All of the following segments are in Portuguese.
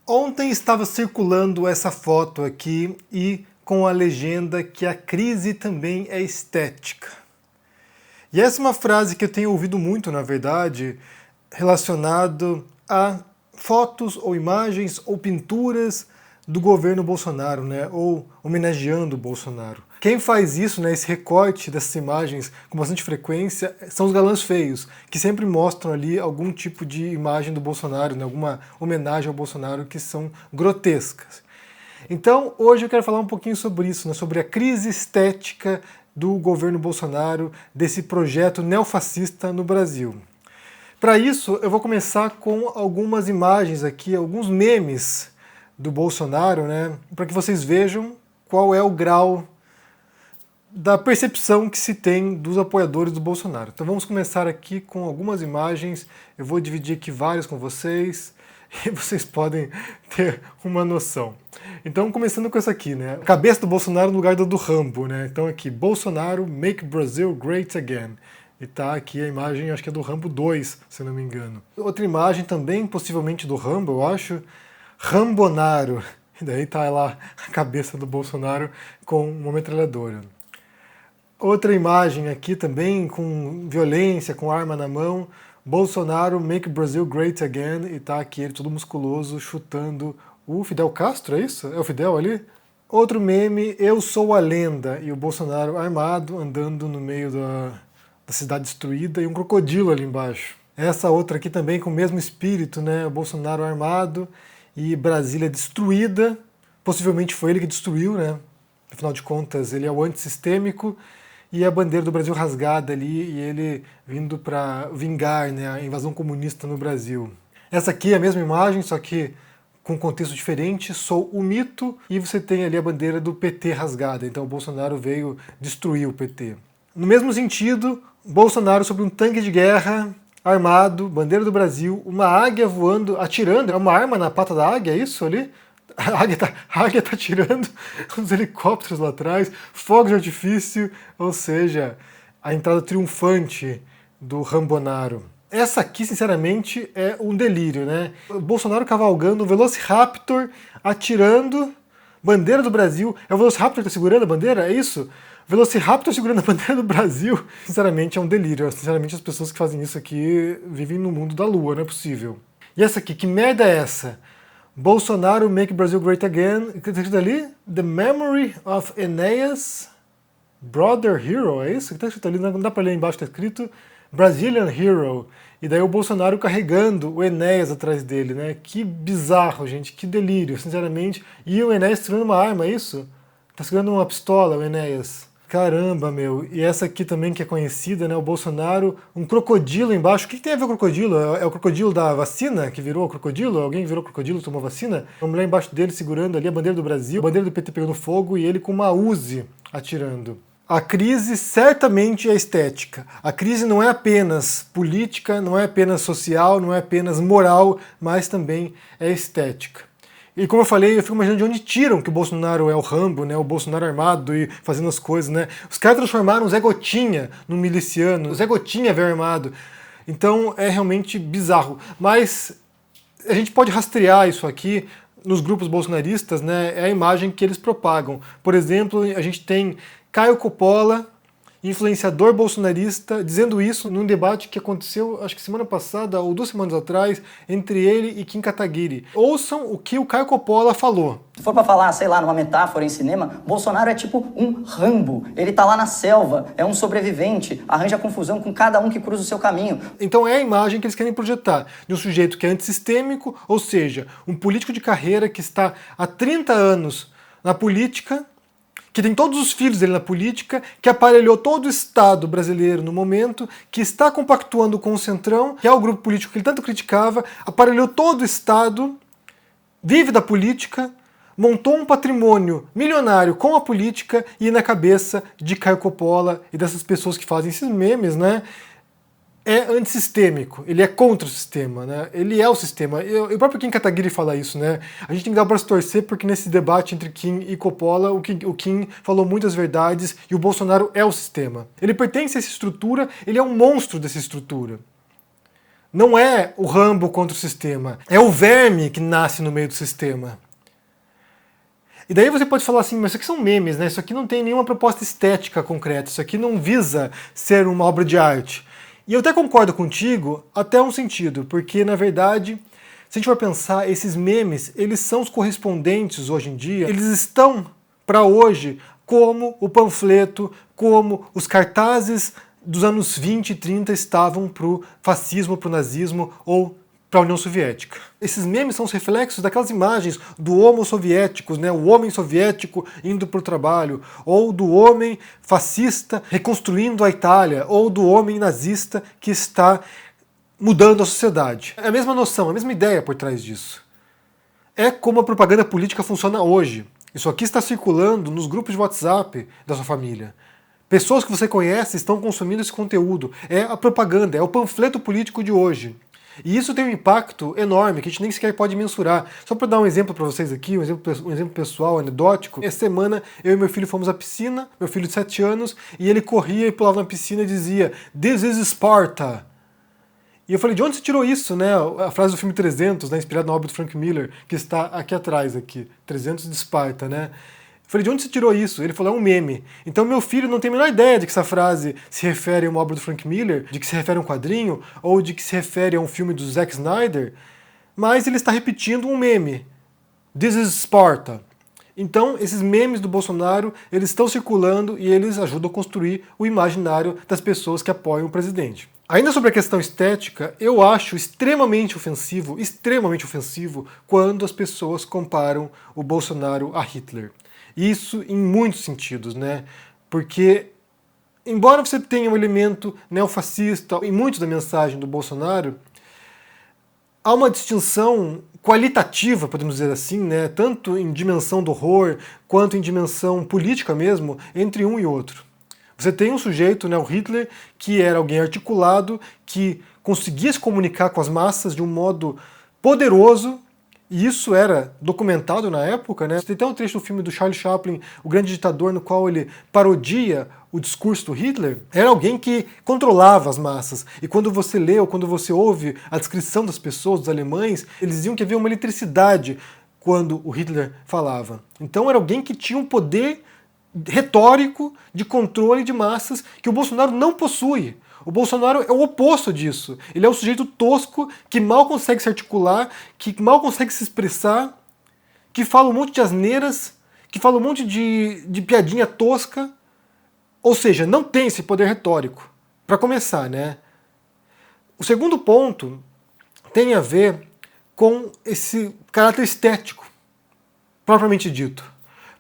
Ontem estava circulando essa foto aqui e com a legenda que a crise também é estética. E essa é uma frase que eu tenho ouvido muito, na verdade, relacionado a fotos ou imagens ou pinturas do governo Bolsonaro, né? Ou homenageando o Bolsonaro. Quem faz isso, né, esse recorte dessas imagens com bastante frequência, são os galãs feios, que sempre mostram ali algum tipo de imagem do Bolsonaro, né, alguma homenagem ao Bolsonaro que são grotescas. Então, hoje eu quero falar um pouquinho sobre isso, né, sobre a crise estética do governo Bolsonaro, desse projeto neofascista no Brasil. Para isso, eu vou começar com algumas imagens aqui, alguns memes do Bolsonaro, né, para que vocês vejam qual é o grau da percepção que se tem dos apoiadores do Bolsonaro. Então vamos começar aqui com algumas imagens, eu vou dividir aqui várias com vocês, e vocês podem ter uma noção. Então começando com essa aqui, né, a cabeça do Bolsonaro no lugar do Rambo, né, então aqui, Bolsonaro make Brazil great again. E tá aqui a imagem, acho que é do Rambo 2, se eu não me engano. Outra imagem também, possivelmente do Rambo, eu acho, Rambonaro. E daí tá lá a cabeça do Bolsonaro com uma metralhadora. Outra imagem aqui também com violência, com arma na mão, Bolsonaro make Brazil great again, e tá aqui ele todo musculoso chutando o Fidel Castro, é isso? É o Fidel ali? Outro meme, eu sou a lenda, e o Bolsonaro armado andando no meio da cidade destruída e um crocodilo ali embaixo. Essa outra aqui também com o mesmo espírito, né? O Bolsonaro armado e Brasília destruída, possivelmente foi ele que destruiu, né? Afinal de contas, ele é o antissistêmico, e a bandeira do Brasil rasgada ali, e ele vindo para vingar, né, a invasão comunista no Brasil. Essa aqui é a mesma imagem, só que com contexto diferente, sou o mito, e você tem ali a bandeira do PT rasgada, então o Bolsonaro veio destruir o PT. No mesmo sentido, Bolsonaro sobre um tanque de guerra, armado, bandeira do Brasil, uma águia voando, atirando, é uma arma na pata da águia, é isso ali? A águia tá tirando os helicópteros lá atrás, fogos de artifício, ou seja, a entrada triunfante do Rambonaro. Essa aqui, sinceramente, é um delírio, né? O Bolsonaro cavalgando, o Velociraptor atirando, bandeira do Brasil. É o Velociraptor que tá segurando a bandeira? É isso? Velociraptor segurando a bandeira do Brasil. Sinceramente, é um delírio. Sinceramente, as pessoas que fazem isso aqui vivem no mundo da lua, não é possível. E essa aqui, que merda é essa? Bolsonaro make Brazil great again. O que está escrito ali? The memory of Enéas, brother hero, é isso? O que está escrito ali? Não dá para ler embaixo, está escrito Brazilian hero. E daí o Bolsonaro carregando o Enéas atrás dele, né? Que bizarro, gente, que delírio, sinceramente. E o Enéas segurando uma arma, é isso? Tá segurando uma pistola, o Enéas. Caramba, meu. E essa aqui também que é conhecida, né? O Bolsonaro, um crocodilo embaixo. O que tem a ver com o crocodilo? É o crocodilo da vacina que virou crocodilo? Alguém virou crocodilo, tomou vacina? Uma mulher embaixo dele segurando ali a bandeira do Brasil, a bandeira do PT pegando fogo e ele com uma Uzi atirando. A crise certamente é estética. A crise não é apenas política, não é apenas social, não é apenas moral, mas também é estética. E como eu falei, eu fico imaginando de onde tiram que o Bolsonaro é o Rambo, né? O Bolsonaro armado e fazendo as coisas, né? Os caras transformaram o Zé Gotinha num miliciano, o Zé Gotinha veio armado. Então é realmente bizarro. Mas a gente pode rastrear isso aqui nos grupos bolsonaristas, né? É a imagem que eles propagam. Por exemplo, a gente tem Caio Coppola, influenciador bolsonarista, dizendo isso num debate que aconteceu, acho que semana passada ou 2 semanas atrás, entre ele e Kim Kataguiri. Ouçam o que o Caio Coppola falou. Se for pra falar, sei lá, numa metáfora em cinema, Bolsonaro é tipo um Rambo. Ele tá lá na selva, é um sobrevivente, arranja confusão com cada um que cruza o seu caminho. Então é a imagem que eles querem projetar de um sujeito que é antissistêmico, ou seja, um político de carreira que está há 30 anos na política, que tem todos os filhos dele na política, que aparelhou todo o Estado brasileiro no momento, que está compactuando com o Centrão, que é o grupo político que ele tanto criticava, aparelhou todo o Estado, vive da política, montou um patrimônio milionário com a política e na cabeça de Caio Coppola e dessas pessoas que fazem esses memes, né? É antissistêmico, ele é contra o sistema, né? Ele é o sistema. E o próprio Kim Kataguiri fala isso, né? A gente tem que dar o braço a torcer porque nesse debate entre Kim e Coppola, o Kim falou muitas verdades e o Bolsonaro é o sistema. Ele pertence a essa estrutura, ele é um monstro dessa estrutura. Não é o Rambo contra o sistema, é o verme que nasce no meio do sistema. E daí você pode falar assim, mas isso aqui são memes, né? Isso aqui não tem nenhuma proposta estética concreta, isso aqui não visa ser uma obra de arte. E eu até concordo contigo, até um sentido, porque na verdade, se a gente for pensar, esses memes, eles são os correspondentes hoje em dia, eles estão para hoje como o panfleto, como os cartazes dos anos 20 e 30 estavam para o fascismo, para o nazismo ou para a União Soviética. Esses memes são os reflexos daquelas imagens do homo soviéticos, né? O homem soviético indo para o trabalho, ou do homem fascista reconstruindo a Itália, ou do homem nazista que está mudando a sociedade. É a mesma noção, a mesma ideia por trás disso. É como a propaganda política funciona hoje. Isso aqui está circulando nos grupos de WhatsApp da sua família. Pessoas que você conhece estão consumindo esse conteúdo. É a propaganda, é o panfleto político de hoje. E isso tem um impacto enorme, que a gente nem sequer pode mensurar. Só para dar um exemplo para vocês aqui, um exemplo pessoal, anedótico. Essa semana eu e meu filho fomos à piscina, meu filho de 7 anos, e ele corria e pulava na piscina e dizia "This is Sparta". E eu falei, de onde você tirou isso, né? A frase do filme 300, né, inspirada na obra do Frank Miller, que está aqui atrás, 300 de Esparta, né? Eu falei, de onde você tirou isso? Ele falou, é um meme. Então meu filho não tem a menor ideia de que essa frase se refere a uma obra do Frank Miller, de que se refere a um quadrinho, ou de que se refere a um filme do Zack Snyder, mas ele está repetindo um meme. This is Sparta. Então, esses memes do Bolsonaro, eles estão circulando e eles ajudam a construir o imaginário das pessoas que apoiam o presidente. Ainda sobre a questão estética, eu acho extremamente ofensivo quando as pessoas comparam o Bolsonaro a Hitler. Isso em muitos sentidos, né? Porque, embora você tenha um elemento neofascista em muito da mensagem do Bolsonaro, há uma distinção qualitativa, podemos dizer assim, né? Tanto em dimensão do horror, quanto em dimensão política mesmo, entre um e outro. Você tem um sujeito, né, o Hitler, que era alguém articulado, que conseguia se comunicar com as massas de um modo poderoso, e isso era documentado na época, né? Tem até um trecho do filme do Charlie Chaplin, O Grande Ditador, no qual ele parodia o discurso do Hitler. Era alguém que controlava as massas. E quando você lê ou quando você ouve a descrição das pessoas, dos alemães, eles diziam que havia uma eletricidade quando o Hitler falava. Então era alguém que tinha um poder retórico de controle de massas que o Bolsonaro não possui. O Bolsonaro é o oposto disso. Ele é um sujeito tosco que mal consegue se articular, que mal consegue se expressar, que fala um monte de asneiras, que fala um monte de piadinha tosca. Ou seja, não tem esse poder retórico. Para começar, né? O segundo ponto tem a ver com esse caráter estético, propriamente dito.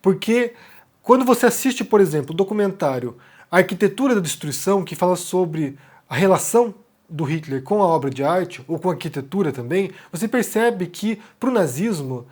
Porque quando você assiste, por exemplo, o documentário A Arquitetura da Destruição, que fala sobre a relação do Hitler com a obra de arte, ou com a arquitetura também, você percebe que, para o nazismo,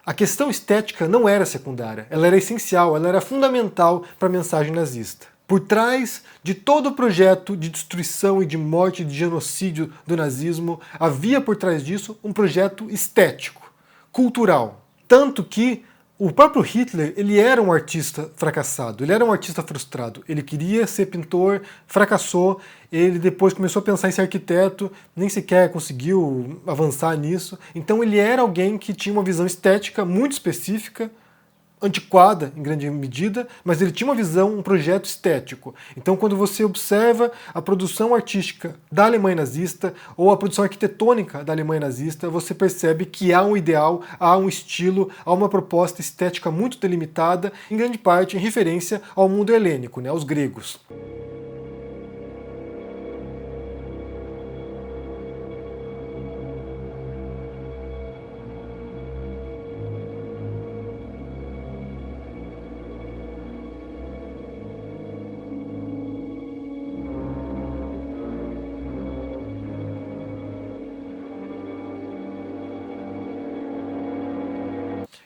a questão estética não era secundária, ela era essencial, ela era fundamental para a mensagem nazista. Por trás de todo o projeto de destruição e de morte, de genocídio do nazismo, havia por trás disso um projeto estético, cultural. Tanto que o próprio Hitler, ele era um artista fracassado, ele era um artista frustrado. Ele queria ser pintor, fracassou, ele depois começou a pensar em ser arquiteto, nem sequer conseguiu avançar nisso. Então ele era alguém que tinha uma visão estética muito específica, antiquada em grande medida, mas ele tinha uma visão, um projeto estético. Então quando você observa a produção artística da Alemanha nazista ou a produção arquitetônica da Alemanha nazista, você percebe que há um ideal, há um estilo, há uma proposta estética muito delimitada, em grande parte em referência ao mundo helênico, né, aos gregos.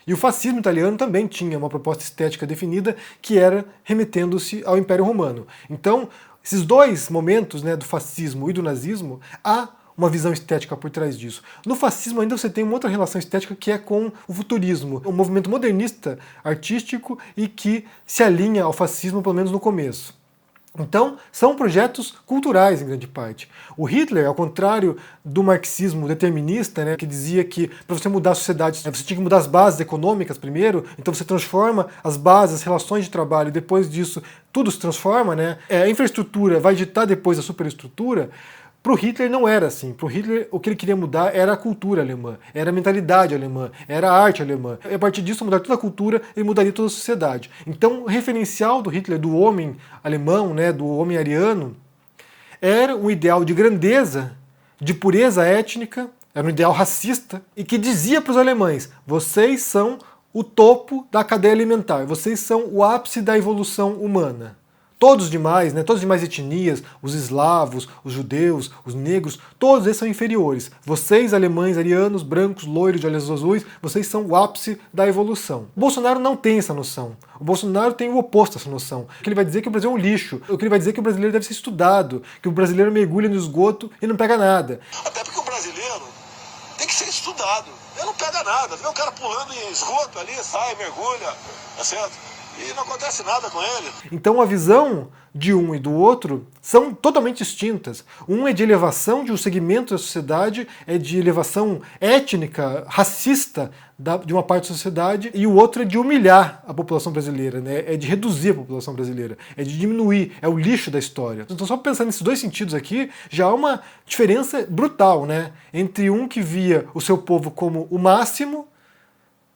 E o fascismo italiano também tinha uma proposta estética definida, que era remetendo-se ao Império Romano. Então, esses dois momentos, né, do fascismo e do nazismo, há uma visão estética por trás disso. No fascismo ainda você tem uma outra relação estética que é com o futurismo, um movimento modernista artístico e que se alinha ao fascismo, pelo menos no começo. Então, são projetos culturais em grande parte. O Hitler, ao contrário do marxismo determinista, né, que dizia que para você mudar a sociedade, você tinha que mudar as bases econômicas primeiro, então você transforma as bases, as relações de trabalho, e depois disso tudo se transforma, né? A infraestrutura vai ditar depois a superestrutura. Para o Hitler não era assim. Para o Hitler, o que ele queria mudar era a cultura alemã, era a mentalidade alemã, era a arte alemã. E a partir disso, mudar toda a cultura, ele mudaria toda a sociedade. Então, o referencial do Hitler, do homem alemão, né, do homem ariano, era um ideal de grandeza, de pureza étnica, era um ideal racista, e que dizia para os alemães: vocês são o topo da cadeia alimentar, vocês são o ápice da evolução humana. Todos os demais, né, todas as demais etnias, os eslavos, os judeus, os negros, todos eles são inferiores. Vocês, alemães, arianos, brancos, loiros, de olhos azuis, vocês são o ápice da evolução. O Bolsonaro não tem essa noção. O Bolsonaro tem o oposto dessa noção. O que ele vai dizer é que o Brasil é um lixo. O que ele vai dizer é que o brasileiro deve ser estudado, que o brasileiro mergulha no esgoto e não pega nada. Até porque o brasileiro tem que ser estudado. Ele não pega nada. Vê o cara pulando em esgoto ali, sai, mergulha, tá certo? E não acontece nada com ele. Então a visão de um e do outro são totalmente distintas. Um é de elevação de um segmento da sociedade, é de elevação étnica, racista de uma parte da sociedade, e o outro é de humilhar a população brasileira, né? É de reduzir a população brasileira, é de diminuir, é o lixo da história. Então só pensando nesses dois sentidos aqui, já há uma diferença brutal, né? Entre um que via o seu povo como o máximo,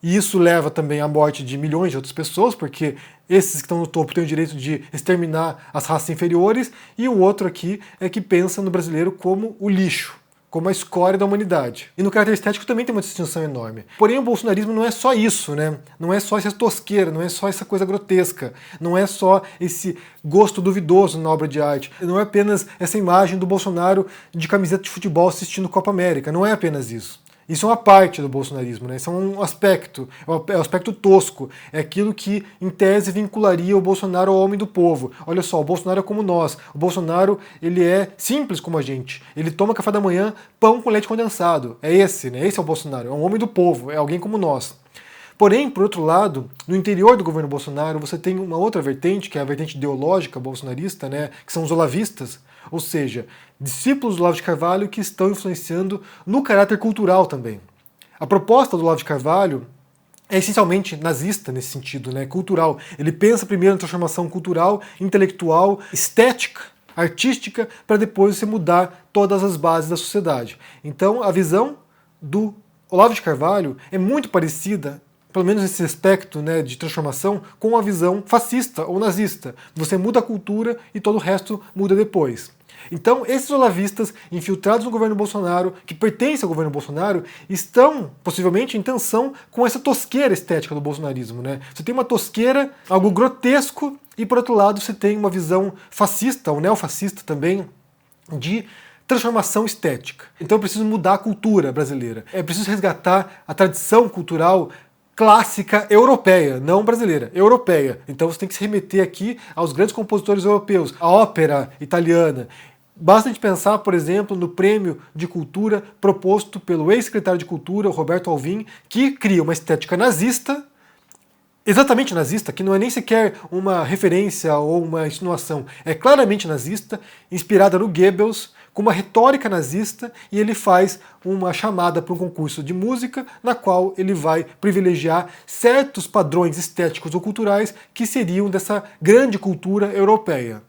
e isso leva também à morte de milhões de outras pessoas, porque esses que estão no topo têm o direito de exterminar as raças inferiores, e o outro aqui é que pensa no brasileiro como o lixo, como a escória da humanidade. E no caráter estético também tem uma distinção enorme. Porém, o bolsonarismo não é só isso, né? Não é só essa tosqueira, não é só essa coisa grotesca, não é só esse gosto duvidoso na obra de arte, não é apenas essa imagem do Bolsonaro de camiseta de futebol assistindo Copa América, não é apenas isso. Isso é uma parte do bolsonarismo, né? Isso é um aspecto, é um aspecto tosco, é aquilo que, em tese, vincularia o Bolsonaro ao homem do povo. Olha só, o Bolsonaro é como nós, o Bolsonaro ele é simples como a gente, ele toma café da manhã, pão com leite condensado, é esse, né? Esse é o Bolsonaro, é um homem do povo, é alguém como nós. Porém, por outro lado, no interior do governo Bolsonaro, você tem uma outra vertente, que é a vertente ideológica bolsonarista, né? Que são os olavistas, ou seja, discípulos do Olavo de Carvalho que estão influenciando no caráter cultural também. A proposta do Olavo de Carvalho é essencialmente nazista nesse sentido, né, cultural. Ele pensa primeiro na transformação cultural, intelectual, estética, artística, para depois você mudar todas as bases da sociedade. Então a visão do Olavo de Carvalho é muito parecida, pelo menos nesse aspecto, né, de transformação, com a visão fascista ou nazista. Você muda a cultura e todo o resto muda depois. Então, esses olavistas infiltrados no governo Bolsonaro, que pertencem ao governo Bolsonaro, estão possivelmente em tensão com essa tosqueira estética do bolsonarismo, né? Você tem uma tosqueira, algo grotesco, e por outro lado você tem uma visão fascista, ou neofascista também, de transformação estética. Então é preciso mudar a cultura brasileira. É preciso resgatar a tradição cultural clássica europeia, não brasileira, europeia. Então você tem que se remeter aqui aos grandes compositores europeus, à ópera italiana. Basta de pensar, por exemplo, no prêmio de cultura proposto pelo ex-secretário de Cultura, Roberto Alvim, que cria uma estética nazista, exatamente nazista, que não é nem sequer uma referência ou uma insinuação, é claramente nazista, inspirada no Goebbels, com uma retórica nazista, e ele faz uma chamada para um concurso de música, na qual ele vai privilegiar certos padrões estéticos ou culturais que seriam dessa grande cultura europeia.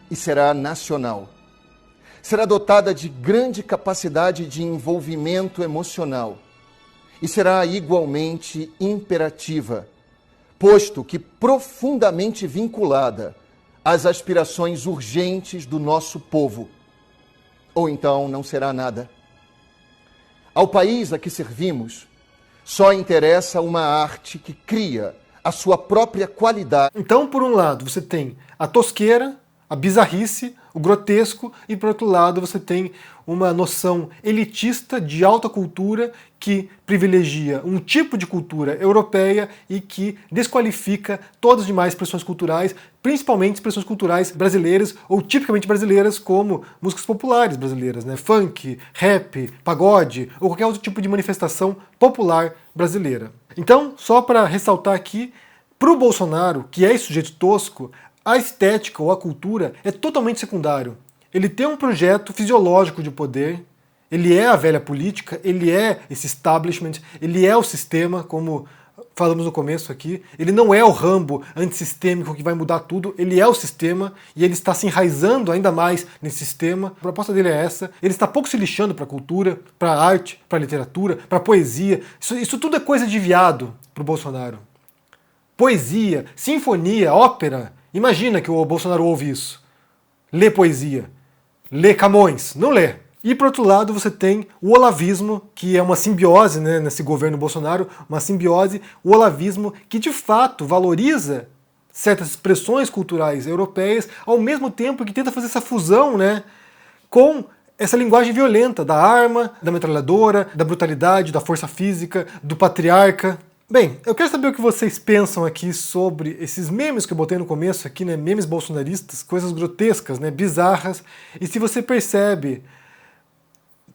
E será nacional. Será dotada de grande capacidade de envolvimento emocional e será igualmente imperativa, posto que profundamente vinculada às aspirações urgentes do nosso povo. Ou então não será nada. Ao país a que servimos, só interessa uma arte que cria a sua própria qualidade. Então, por um lado, você tem a tosqueira, a bizarrice, o grotesco, e por outro lado você tem uma noção elitista de alta cultura que privilegia um tipo de cultura europeia e que desqualifica todas as demais expressões culturais, principalmente expressões culturais brasileiras ou tipicamente brasileiras, como músicas populares brasileiras, né? Funk, rap, pagode ou qualquer outro tipo de manifestação popular brasileira. Então, só para ressaltar aqui, para o Bolsonaro, que é esse sujeito tosco, a estética ou a cultura é totalmente secundário. Ele tem um projeto fisiológico de poder, ele é a velha política, ele é esse establishment, ele é o sistema, como falamos no começo aqui. Ele não é o Rambo antissistêmico que vai mudar tudo, ele é o sistema e ele está se enraizando ainda mais nesse sistema. A proposta dele é essa. Ele está pouco se lixando para a cultura, para a arte, para a literatura, para a poesia. Isso tudo é coisa de viado para o Bolsonaro. Poesia, sinfonia, ópera. Imagina que o Bolsonaro ouve isso. Lê poesia. Lê Camões. Não lê. E, por outro lado, você tem o olavismo, que é uma simbiose, né, nesse governo Bolsonaro, uma simbiose, o olavismo que, de fato, valoriza certas expressões culturais europeias, ao mesmo tempo que tenta fazer essa fusão, né, com essa linguagem violenta da arma, da metralhadora, da brutalidade, da força física, do patriarca. Bem, eu quero saber o que vocês pensam aqui sobre esses memes que eu botei no começo aqui, né, memes bolsonaristas, coisas grotescas, né, bizarras, e se você percebe,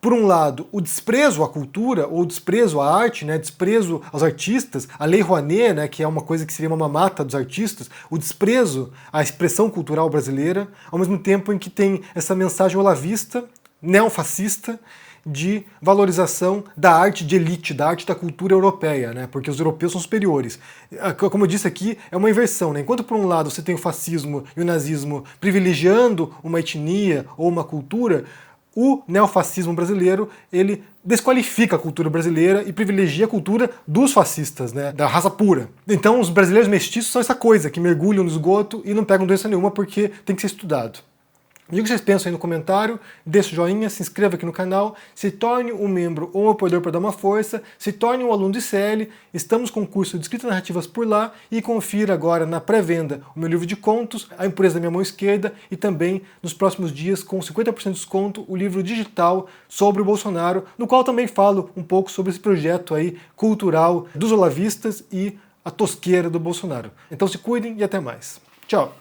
por um lado, o desprezo à cultura, ou o desprezo à arte, né, desprezo aos artistas, a Lei Rouanet, né, que é uma coisa que seria uma mamata dos artistas, o desprezo à expressão cultural brasileira, ao mesmo tempo em que tem essa mensagem olavista, neofascista, de valorização da arte de elite, da arte da cultura europeia, né, porque os europeus são superiores. Como eu disse aqui, é uma inversão, né? Enquanto por um lado você tem o fascismo e o nazismo privilegiando uma etnia ou uma cultura, o neofascismo brasileiro, ele desqualifica a cultura brasileira e privilegia a cultura dos fascistas, né, da raça pura. Então os brasileiros mestiços são essa coisa, que mergulham no esgoto e não pegam doença nenhuma porque tem que ser estudado. Diga o que vocês pensam aí no comentário, deixe o joinha, se inscreva aqui no canal, se torne um membro ou um apoiador para dar uma força, se torne um aluno de CL, estamos com o curso de escrita narrativas por lá e confira agora na pré-venda o meu livro de contos, A Impureza da Minha Mão Esquerda, e também nos próximos dias com 50% de desconto o livro digital sobre o Bolsonaro, no qual também falo um pouco sobre esse projeto aí cultural dos olavistas e a tosqueira do Bolsonaro. Então se cuidem e até mais. Tchau!